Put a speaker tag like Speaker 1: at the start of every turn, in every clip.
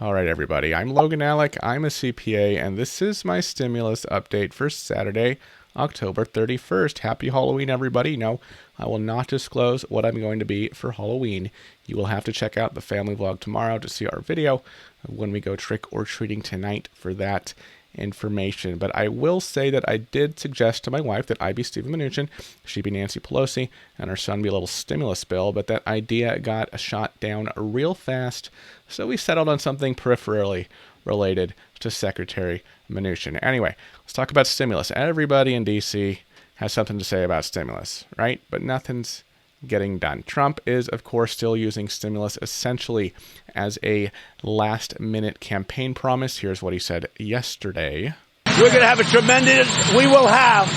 Speaker 1: All right, everybody. I'm Logan Alec. I'm a CPA, and this is my stimulus update for Saturday, October 31st. Happy Halloween, everybody. No, I will not disclose what I'm going to be for Halloween. You will have to check out the family vlog tomorrow to see our video when we go trick or treating tonight for that information. But I will say that I did suggest to my wife that I be Stephen Mnuchin, she be Nancy Pelosi, and our son be a little stimulus bill, but that idea got shot down real fast, so we settled on something peripherally related to Secretary Mnuchin. Anyway, let's talk about stimulus. Everybody in D.C. has something to say about stimulus, right? But nothing's getting done. Trump is, of course, still using stimulus essentially as a last-minute campaign promise. Here's what he said yesterday.
Speaker 2: We're going to have a tremendous, we will have,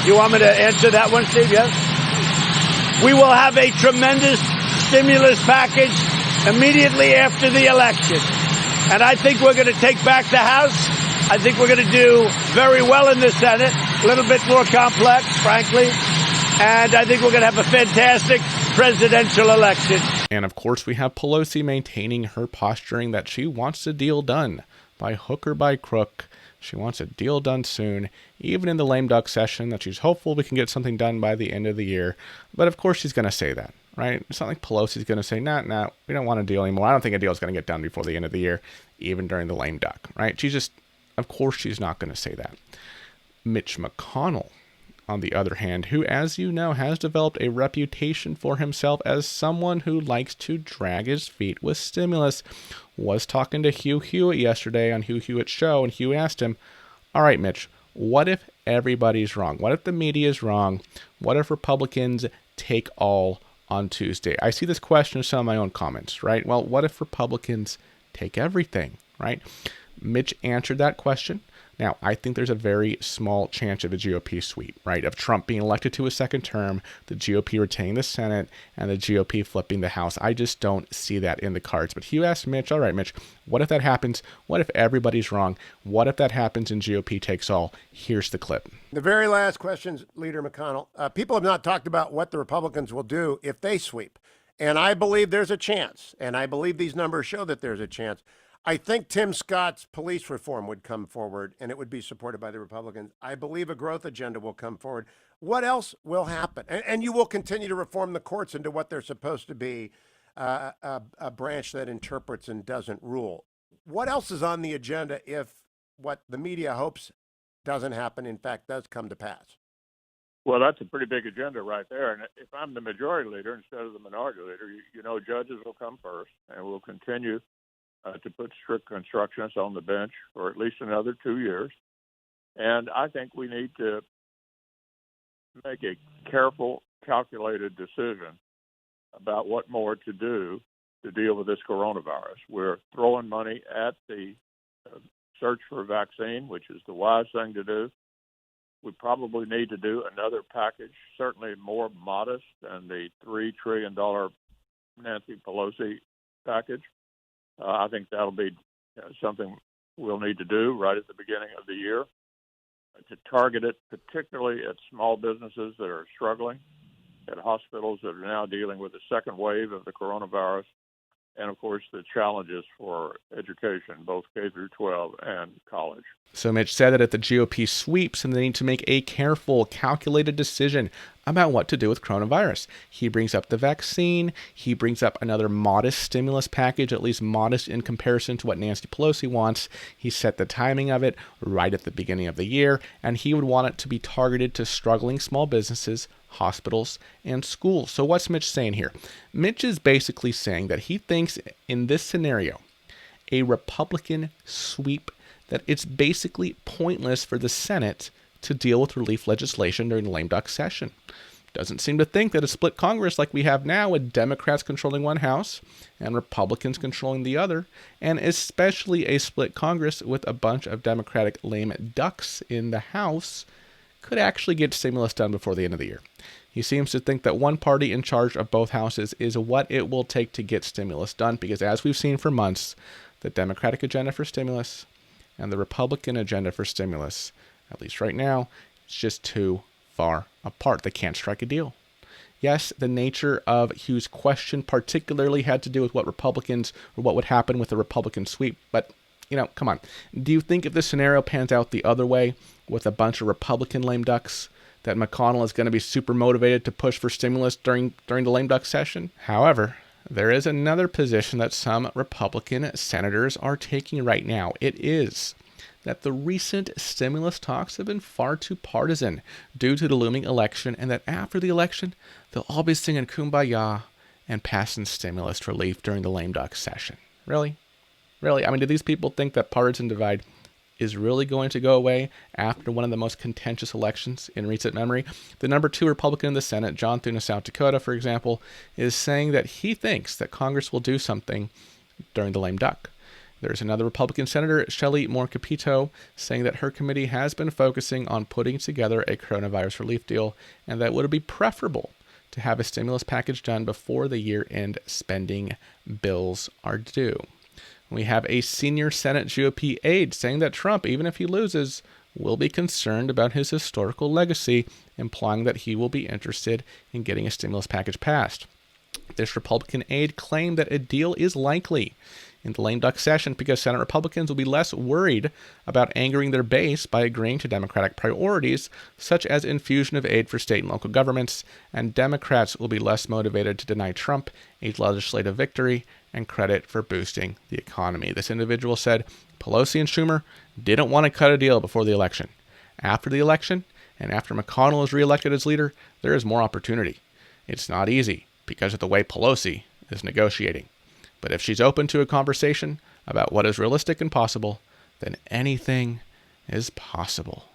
Speaker 2: you want me to answer that one, Steve? Yes? We will have a tremendous stimulus package immediately after the election. And I think we're going to take back the House. I think we're going to do very well in the Senate, a little bit more complex, frankly. And I think we're going to have a fantastic presidential election.
Speaker 1: And of course, we have Pelosi maintaining her posturing that she wants a deal done by hook or by crook. She wants a deal done soon, even in the lame duck session, that she's hopeful we can get something done by the end of the year. But of course, she's going to say that, right? It's not like Pelosi's going to say, nah, we don't want a deal anymore. I don't think a deal is going to get done before the end of the year, even during the lame duck, right? Of course, she's not going to say that. Mitch McConnell, on the other hand, who, as you know, has developed a reputation for himself as someone who likes to drag his feet with stimulus, was talking to Hugh Hewitt yesterday on Hugh Hewitt's show, and Hugh asked him, all right, Mitch, what if everybody's wrong? What if the media is wrong? What if Republicans take all on Tuesday? I see this question in some of my own comments, right? Well, what if Republicans take everything, right? Mitch answered that question. Now, I think there's a very small chance of a GOP sweep, right? Of Trump being elected to a second term, the GOP retaining the Senate, and the GOP flipping the House. I just don't see that in the cards. But Hugh asked Mitch, all right, Mitch, what if that happens? What if everybody's wrong? What if that happens and GOP takes all? Here's the clip.
Speaker 3: The very last question, Leader McConnell. People have not talked about what the Republicans will do if they sweep. And I believe there's a chance. And I believe these numbers show that there's a chance. I think Tim Scott's police reform would come forward, and it would be supported by the Republicans. I believe a growth agenda will come forward. What else will happen? And you will continue to reform the courts into what they're supposed to be, a branch that interprets and doesn't rule. What else is on the agenda if what the media hopes doesn't happen, in fact, does come to pass?
Speaker 4: Well, that's a pretty big agenda right there. And if I'm the majority leader instead of the minority leader, you know, judges will come first, and we'll continue to put strict constructionists on the bench for at least another 2 years. And I think we need to make a careful, calculated decision about what more to do to deal with this coronavirus. We're throwing money at the search for a vaccine, which is the wise thing to do. We probably need to do another package, certainly more modest than the $3 trillion Nancy Pelosi package. I think that'll be something we'll need to do right at the beginning of the year to target it particularly at small businesses that are struggling, at hospitals that are now dealing with the second wave of the coronavirus, and, of course, the challenges for education, both K through 12 and college.
Speaker 1: So Mitch said that if the GOP sweeps, and they need to make a careful, calculated decision about what to do with coronavirus. He brings up the vaccine. He brings up another modest stimulus package, at least modest in comparison to what Nancy Pelosi wants. He set the timing of it right at the beginning of the year, and he would want it to be targeted to struggling small businesses, hospitals, and schools. So what's Mitch saying here? Mitch is basically saying that he thinks in this scenario, a Republican sweep, that it's basically pointless for the Senate to deal with relief legislation during the lame duck session. Doesn't seem to think that a split Congress like we have now, with Democrats controlling one house and Republicans controlling the other, and especially a split Congress with a bunch of Democratic lame ducks in the House, could actually get stimulus done before the end of the year. He seems to think that one party in charge of both houses is what it will take to get stimulus done, because as we've seen for months, the Democratic agenda for stimulus and the Republican agenda for stimulus, at least right now, it's just too far apart. They can't strike a deal. Yes, the nature of Hugh's question particularly had to do with what Republicans, or what would happen with a Republican sweep. But, come on. Do you think if this scenario pans out the other way with a bunch of Republican lame ducks, that McConnell is going to be super motivated to push for stimulus during the lame duck session? However, there is another position that some Republican senators are taking right now. It is that the recent stimulus talks have been far too partisan due to the looming election, and that after the election, they'll all be singing Kumbaya and passing stimulus relief during the lame duck session. Really? Really? I mean, do these people think that partisan divide is really going to go away after one of the most contentious elections in recent memory? The number 2 Republican in the Senate, John Thune of South Dakota, for example, is saying that he thinks that Congress will do something during the lame duck. There's another Republican Senator, Shelley Moore Capito, saying that her committee has been focusing on putting together a coronavirus relief deal, and that would be preferable to have a stimulus package done before the year-end spending bills are due. We have a senior Senate GOP aide saying that Trump, even if he loses, will be concerned about his historical legacy, implying that he will be interested in getting a stimulus package passed. This Republican aide claimed that a deal is likely in the lame duck session because Senate Republicans will be less worried about angering their base by agreeing to Democratic priorities, such as infusion of aid for state and local governments, and Democrats will be less motivated to deny Trump a legislative victory and credit for boosting the economy. This individual said Pelosi and Schumer didn't want to cut a deal before the election. After the election, and after McConnell is reelected as leader, there is more opportunity. It's not easy because of the way Pelosi is negotiating. But if she's open to a conversation about what is realistic and possible, then anything is possible.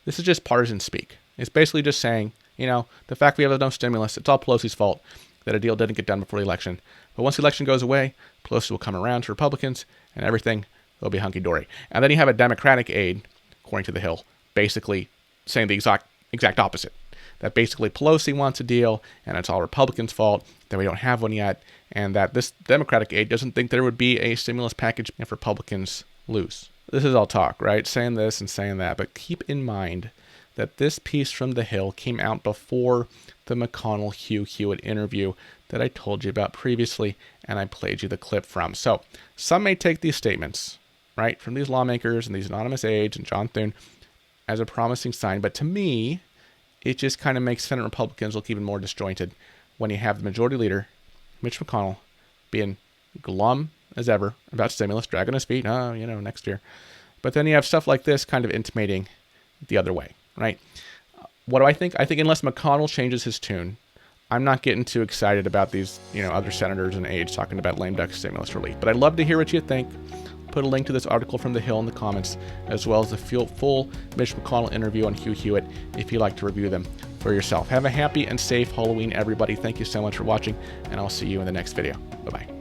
Speaker 1: This is just partisan speak. It's basically just saying, the fact we have no stimulus, it's all Pelosi's fault that a deal didn't get done before the election. But once the election goes away, Pelosi will come around to Republicans and everything will be hunky-dory. And then you have a Democratic aide, according to The Hill, basically saying the exact opposite. That basically Pelosi wants a deal and it's all Republicans' fault that we don't have one yet, and that this Democratic aide doesn't think there would be a stimulus package if Republicans lose. This is all talk, right? Saying this and saying that, but keep in mind that this piece from The Hill came out before the McConnell-Hugh Hewitt interview that I told you about previously, and I played you the clip from. So some may take these statements, right, from these lawmakers and these anonymous aides and John Thune as a promising sign, but to me, it just kind of makes Senate Republicans look even more disjointed when you have the Majority Leader, Mitch McConnell, being glum as ever about stimulus, dragging his feet, next year. But then you have stuff like this kind of intimating the other way, right? What do I think? I think unless McConnell changes his tune, I'm not getting too excited about these, other senators and aides talking about lame duck stimulus relief. But I'd love to hear what you think. Put a link to this article from The Hill in the comments, as well as the full Mitch McConnell interview on Hugh Hewitt if you'd like to review them for yourself. Have a happy and safe Halloween, everybody. Thank you so much for watching, and I'll see you in the next video. Bye-bye.